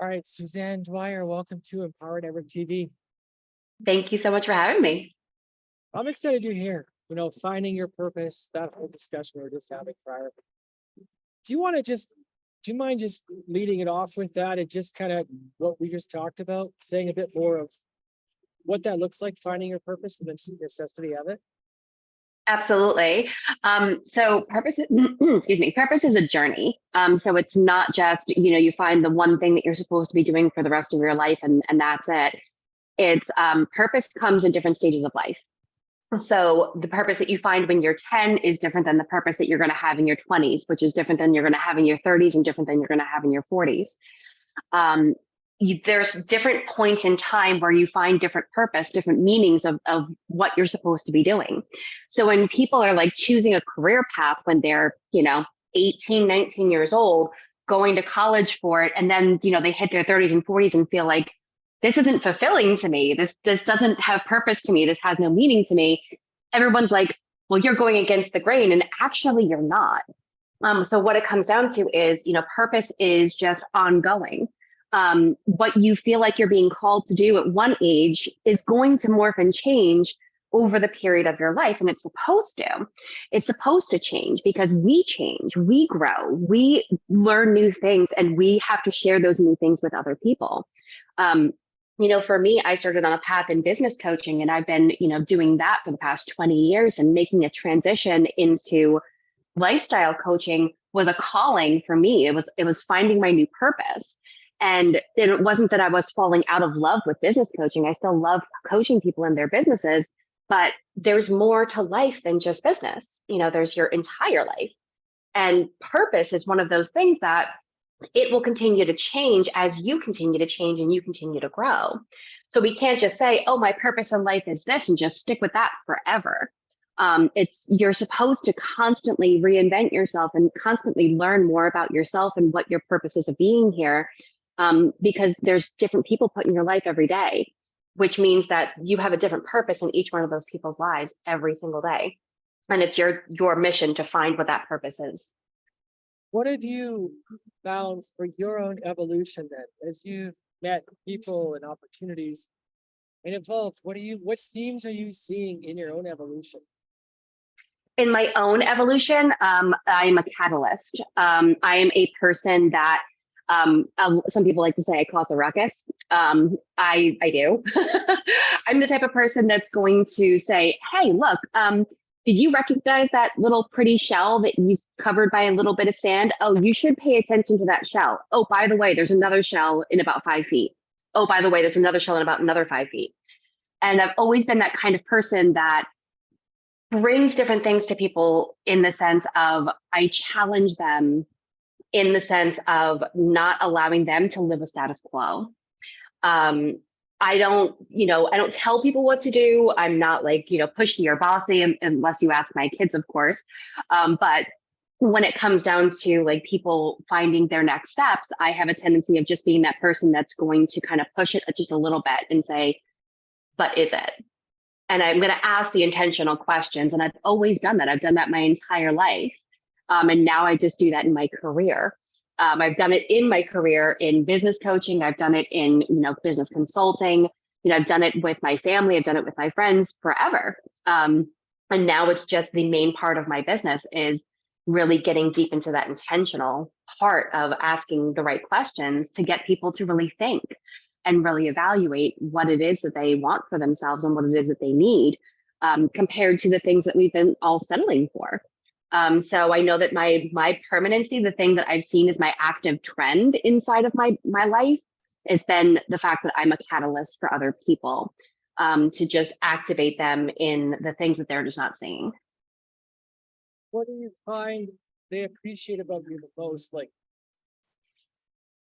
All right, Suzanne Dwyer, welcome to Empowered Network TV. Thank you so much for having me. I'm excited you're here. Finding your purpose, that whole discussion we were just having prior. Do you mind just leading it off with that and just kind of what we just talked about, saying a bit more of what that looks like, finding your purpose and the necessity of it? Absolutely. So purpose, excuse me, purpose is a journey. So it's not just, you find the one thing that you're supposed to be doing for the rest of your life and that's it. It's purpose comes in different stages of life. So the purpose that you find when you're 10 is different than the purpose that you're going to have in your 20s, which is different than you're going to have in your 30s and different than you're going to have in your 40s. There's different points in time where you find different purpose, different meanings of what you're supposed to be doing. So when people are like choosing a career path when they're, 18, 19 years old, going to college for it, and then, they hit their 30s and 40s and feel like, this isn't fulfilling to me. This doesn't have purpose to me. This has no meaning to me. Everyone's like, well, you're going against the grain. And actually you're not. So what it comes down to is, purpose is just ongoing. What you feel like you're being called to do at one age is going to morph and change over the period of your life. And it's supposed to change because we change, we grow, we learn new things, and we have to share those new things with other people. For me, I started on a path in business coaching, and I've been, doing that for the past 20 years, and making a transition into lifestyle coaching was a calling for me. It was finding my new purpose. And it wasn't that I was falling out of love with business coaching. I still love coaching people in their businesses, but there's more to life than just business. There's your entire life. And purpose is one of those things that it will continue to change as you continue to change and you continue to grow. So we can't just say, oh, my purpose in life is this, and just stick with that forever. You're supposed to constantly reinvent yourself and constantly learn more about yourself and what your purpose is of being here. Because there's different people put in your life every day, which means that you have a different purpose in each one of those people's lives every single day. And it's your mission to find what that purpose is. What have you found for your own evolution then, as you've met people and opportunities and evolved? What themes are you seeing in your own evolution? In my own evolution, I am a catalyst. I am a person that some people like to say I cause a ruckus. I do. I'm the type of person that's going to say, hey, look, did you recognize that little pretty shell that you covered by a little bit of sand? Oh, you should pay attention to that shell. Oh, by the way, there's another shell in about 5 feet. Oh, by the way, there's another shell in about another 5 feet. And I've always been that kind of person that brings different things to people in the sense of I challenge them in the sense of not allowing them to live a status quo. I don't tell people what to do. I'm not like, pushy or bossy unless you ask my kids, of course. But when it comes down to like people finding their next steps, I have a tendency of just being that person that's going to kind of push it just a little bit and say, but is it? And I'm going to ask the intentional questions. And I've always done that. I've done that my entire life. And now I just do that in my career. I've done it in my career in business coaching. I've done it in, business consulting. I've done it with my family. I've done it with my friends forever. And now it's just the main part of my business is really getting deep into that intentional part of asking the right questions to get people to really think and really evaluate what it is that they want for themselves and what it is that they need, compared to the things that we've been all settling for. So I know that my permanency, the thing that I've seen as my active trend inside of my life, has been the fact that I'm a catalyst for other people, to just activate them in the things that they're just not seeing. What do you find they appreciate about you the most? Like,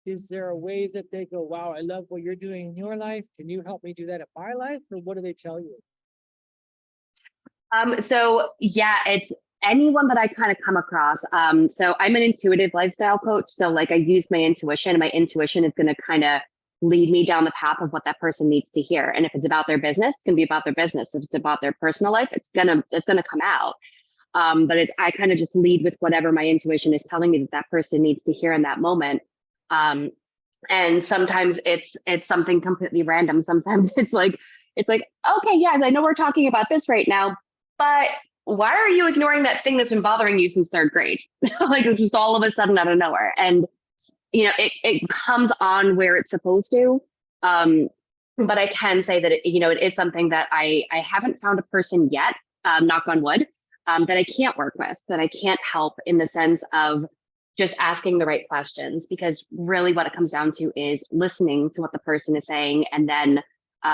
is there a way that they go, wow, I love what you're doing in your life. Can you help me do that in my life? Or what do they tell you? So yeah, it's anyone that I kind of come across. So I'm an intuitive lifestyle coach. So like I use my intuition, and my intuition is going to kind of lead me down the path of what that person needs to hear. And if it's about their business, it's going to be about their business. If it's about their personal life, it's gonna come out. But I kind of just lead with whatever my intuition is telling me that person needs to hear in that moment. And sometimes it's something completely random. Sometimes it's like, okay, yes, I know we're talking about this right now, but why are you ignoring that thing that's been bothering you since third grade? Like it's just all of a sudden out of nowhere. And it comes on where it's supposed to. Um, but I can say that it is something that I haven't found a person yet, knock on wood, that I can't work with, that I can't help in the sense of just asking the right questions, because really what it comes down to is listening to what the person is saying and then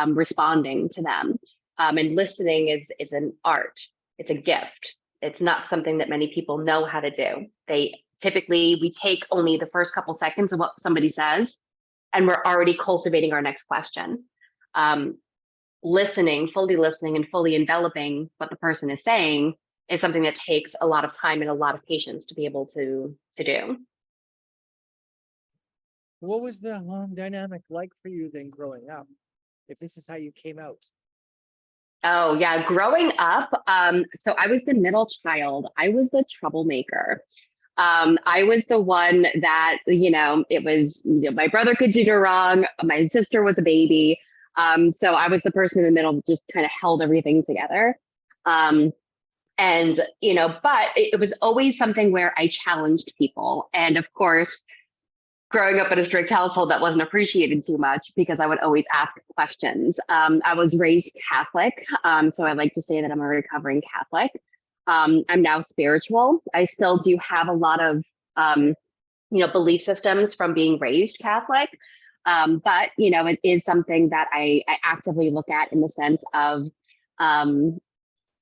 responding to them. And listening is an art. It's a gift. It's not something that many people know how to do. Typically, we take only the first couple seconds of what somebody says, and we're already cultivating our next question. Um, fully listening and fully enveloping what the person is saying is something that takes a lot of time and a lot of patience to be able to do. What was the home dynamic like for you then growing up? If this is how you came out. Oh yeah, growing up, so I was the middle child. I was the troublemaker. I was the one that, it was, my brother could do no wrong. My sister was a baby. So I was the person in the middle that just kind of held everything together. Um, but it was always something where I challenged people. And of course, growing up in a strict household, that wasn't appreciated too much because I would always ask questions. I was raised Catholic. So I like to say that I'm a recovering Catholic. I'm now spiritual. I still do have a lot of, belief systems from being raised Catholic. But, it is something that I actively look at in the sense of,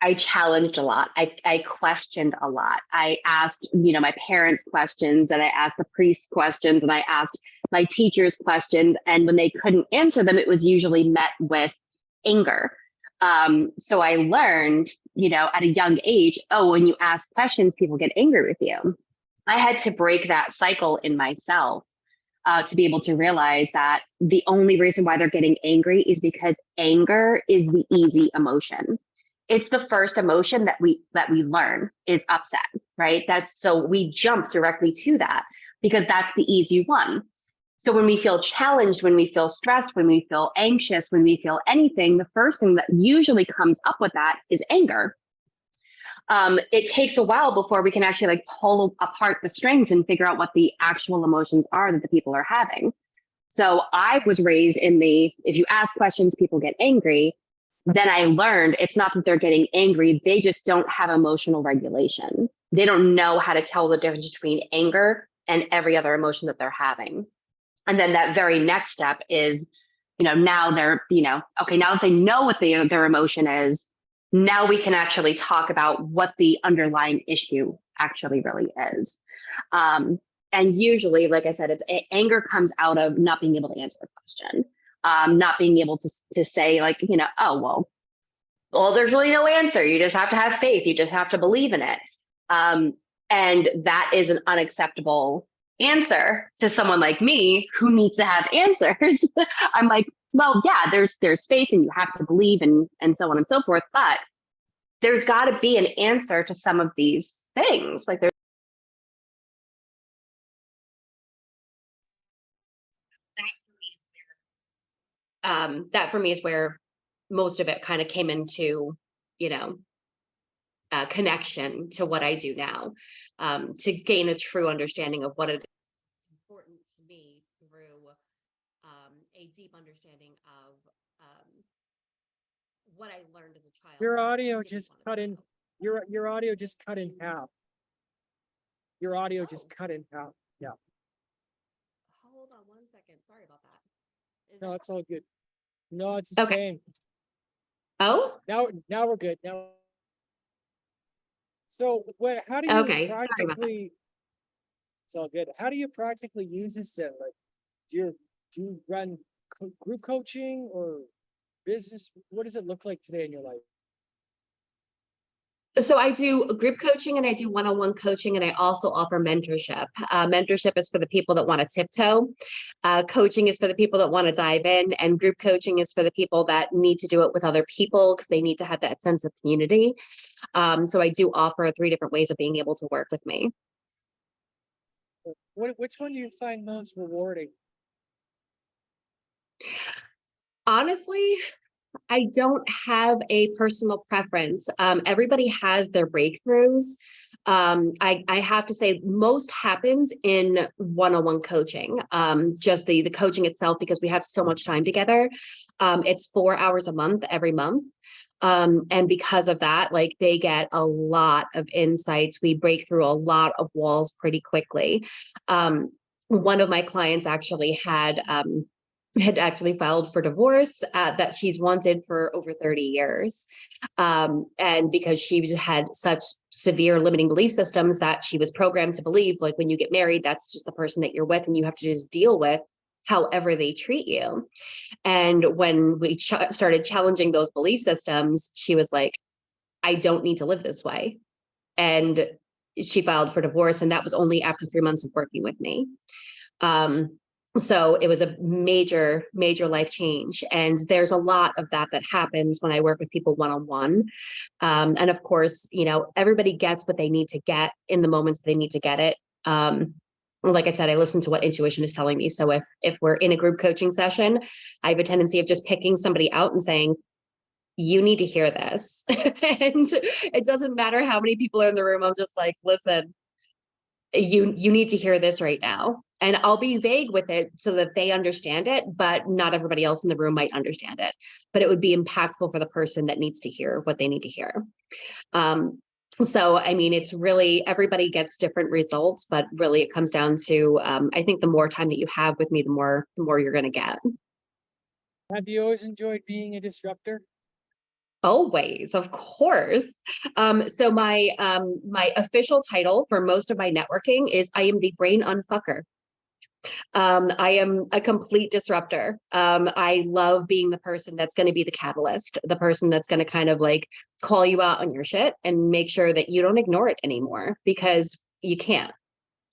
I challenged a lot. I questioned a lot. I asked, my parents questions, and I asked the priests questions, and I asked my teachers questions. And when they couldn't answer them, it was usually met with anger. So I learned, at a young age, oh, when you ask questions, people get angry with you. I had to break that cycle in myself to be able to realize that the only reason why they're getting angry is because anger is the easy emotion. It's the first emotion that we learn is upset, right? So we jump directly to that because that's the easy one. So when we feel challenged, when we feel stressed, when we feel anxious, when we feel anything, the first thing that usually comes up with that is anger. It takes a while before we can actually pull apart the strings and figure out what the actual emotions are that the people are having. So I was raised if you ask questions, people get angry. Then I learned it's not that they're getting angry, they just don't have emotional regulation. They don't know how to tell the difference between anger and every other emotion that they're having. And then that very next step is, now they're, okay, now that they know what their emotion is, now we can actually talk about what the underlying issue actually really is. And usually, like I said, anger comes out of not being able to answer a question, not being able to say oh, well, there's really no answer. You just have to have faith. You just have to believe in it. And that is an unacceptable answer to someone like me who needs to have answers. I'm like, well, yeah, there's faith and you have to believe and so on and so forth, but there's got to be an answer to some of these things. Like that for me is where most of it kind of came into, connection to what I do now, to gain a true understanding of what it is important to me through a deep understanding of what I learned as a child. Your audio just cut in. Your audio just cut in half. Your audio just cut in half. Yeah. Hold on one second. Sorry about that. No, it's all good. No, it's the same. Oh, Now we're good. Now. So how do you practically? It's all good. How do you practically use this then? Like, do you run group coaching or business? What does it look like today in your life? So I do group coaching and I do one-on-one coaching, and I also offer mentorship. Mentorship is for the people that want to tiptoe. Coaching is for the people that want to dive in, and group coaching is for the people that need to do it with other people because they need to have that sense of community. So I do offer 3 different ways of being able to work with me. Which one do you find most rewarding? Honestly, I don't have a personal preference. Everybody has their breakthroughs. I have to say most happens in one-on-one coaching. Just the coaching itself, because we have so much time together. It's 4 hours a month, every month. And because of that, like they get a lot of insights. We break through a lot of walls pretty quickly. One of my clients actually had actually filed for divorce that she's wanted for over 30 years. And because she had such severe limiting belief systems that she was programmed to believe, like when you get married, that's just the person that you're with, and you have to just deal with however they treat you. And when we started challenging those belief systems, she was like, I don't need to live this way. And she filed for divorce. And that was only after 3 months of working with me. So it was a major, major life change. And there's a lot of that happens when I work with people one-on-one. And of course, everybody gets what they need to get in the moments they need to get it. Like I said, I listen to what intuition is telling me. So if we're in a group coaching session, I have a tendency of just picking somebody out and saying, you need to hear this. And it doesn't matter how many people are in the room. I'm just like, listen, you need to hear this right now. And I'll be vague with it so that they understand it, but not everybody else in the room might understand it. But it would be impactful for the person that needs to hear what they need to hear. So, I mean, it's really, everybody gets different results, but really it comes down to, I think the more time that you have with me, the more you're going to get. Have you always enjoyed being a disruptor? Always, of course. So my official title for most of my networking is I am the brain unfucker. I am a complete disruptor. I love being the person that's going to be the catalyst, the person that's going to kind of like call you out on your shit and make sure that you don't ignore it anymore, because you can't.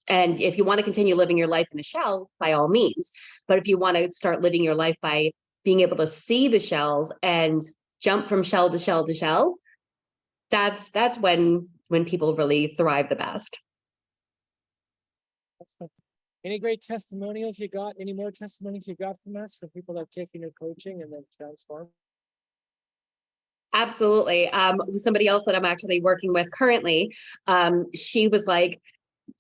And if you want to continue living your life in a shell, by all means. But if you want to start living your life by being able to see the shells and jump from shell to shell to shell, that's when people really thrive the best. Awesome. Any great testimonials you got? Any more testimonies you got from us for people that have taken your coaching and then transformed? Absolutely. Somebody else that I'm actually working with currently, she was like,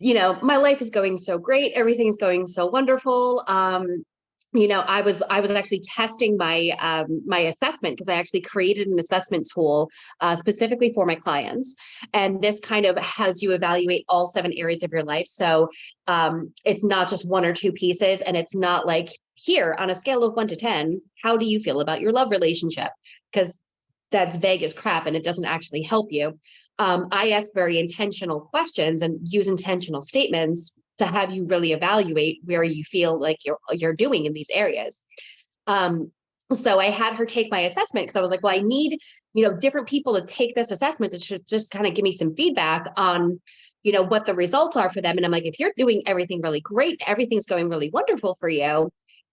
my life is going so great. Everything's going so wonderful. I was actually testing my assessment, because I actually created an assessment tool specifically for my clients, and this kind of has you evaluate all 7 areas of your life. So it's not just 1 or 2 pieces, and it's not like, here on a scale of 1 to 10, how do you feel about your love relationship? Because that's vague as crap and it doesn't actually help you. I ask very intentional questions and use intentional statements to have you really evaluate where you feel like you're doing in these areas. So I had her take my assessment, because I was like, well, I need, different people to take this assessment to just kind of give me some feedback on, what the results are for them. And I'm like, if you're doing everything really great, everything's going really wonderful for you,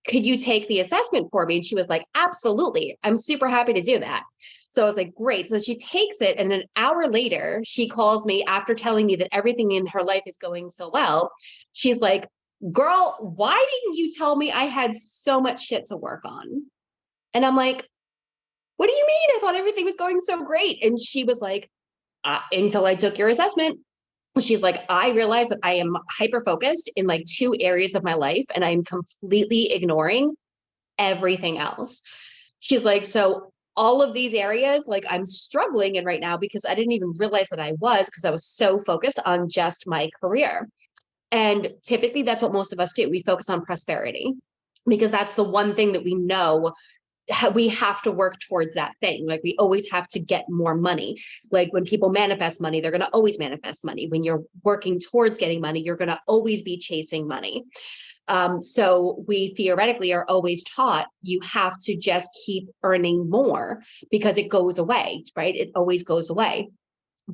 could you take the assessment for me? And she was like, absolutely. I'm super happy to do that. So I was like, great. So she takes it. And an hour later, she calls me after telling me that everything in her life is going so well. She's like, girl, why didn't you tell me I had so much shit to work on? And I'm like, what do you mean? I thought everything was going so great. And she was like, until I took your assessment. She's like, I realized that I am hyper focused in like 2 areas of my life, and I'm completely ignoring everything else. She's like, so all of these areas, like I'm struggling in right now, because I didn't even realize that I was, because I was so focused on just my career. And typically that's what most of us do. We focus on prosperity, because that's the one thing that we know we have to work towards that thing. Like we always have to get more money. Like when people manifest money, they're going to always manifest money. When you're working towards getting money, you're going to always be chasing money. So we theoretically are always taught you have to just keep earning more, because it goes away, right? It always goes away.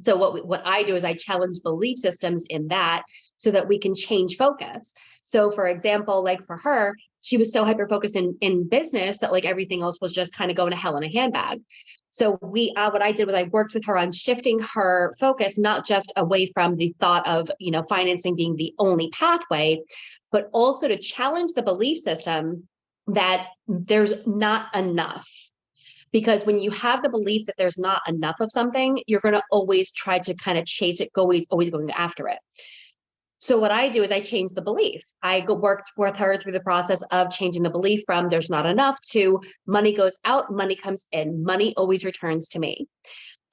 So what I do is I challenge belief systems in that, so that we can change focus. So for example, like for her, she was so hyper focused in business that like everything else was just kind of going to hell in a handbag. So what I did was I worked with her on shifting her focus, not just away from the thought of, financing being the only pathway, but also to challenge the belief system that there's not enough. Because when you have the belief that there's not enough of something, you're going to always try to kind of chase it, always going after it. So what I do is I change the belief. Worked with her through the process of changing the belief from there's not enough to money goes out, money comes in, money always returns to me.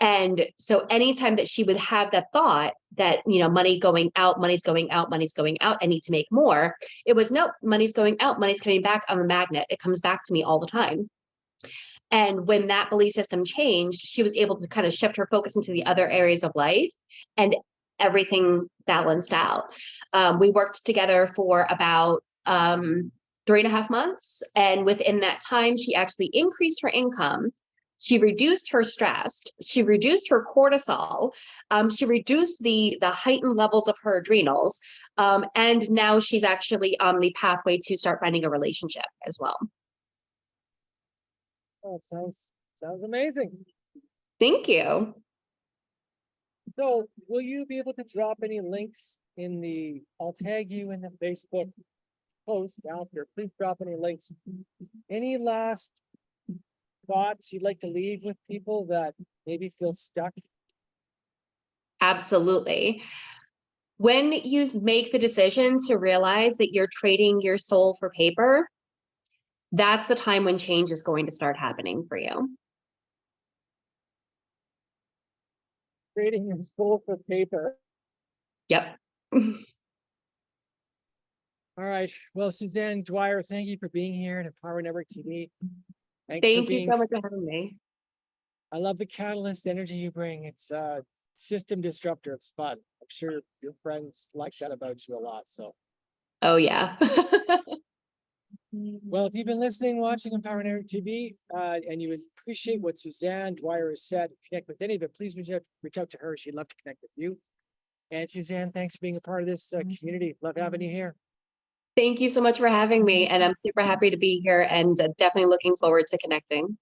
And so anytime that she would have that thought that, money going out, money's going out, money's going out, I need to make more, it was, nope, money's going out, money's coming back. I'm a magnet. It comes back to me all the time. And when that belief system changed, she was able to kind of shift her focus into the other areas of life, and everything balanced out. We worked together for about 3.5 months. And within that time, she actually increased her income. She reduced her stress. She reduced her cortisol. She reduced the heightened levels of her adrenals. And now she's actually on the pathway to start finding a relationship as well. Oh, sounds amazing. Thank you. So will you be able to drop any links I'll tag you in the Facebook post after. Please drop any links. Any last thoughts you'd like to leave with people that maybe feel stuck? Absolutely. When you make the decision to realize that you're trading your soul for paper, that's the time when change is going to start happening for you. Trading your soul for paper. Yep. All right. Well, Suzanne, Dwyer, thank you for being here at Empower Network TV. Thank you so much for having me. I love the catalyst energy you bring. It's system disruptor. It's fun. I'm sure your friends like that about you a lot. So. Oh yeah. Well, if you've been listening, watching Empower Network TV, and you would appreciate what Suzanne Dwyer has said, connect with any of it, please reach out to her. She'd love to connect with you. And Suzanne, thanks for being a part of this community. Love having you here. Thank you so much for having me. And I'm super happy to be here and definitely looking forward to connecting.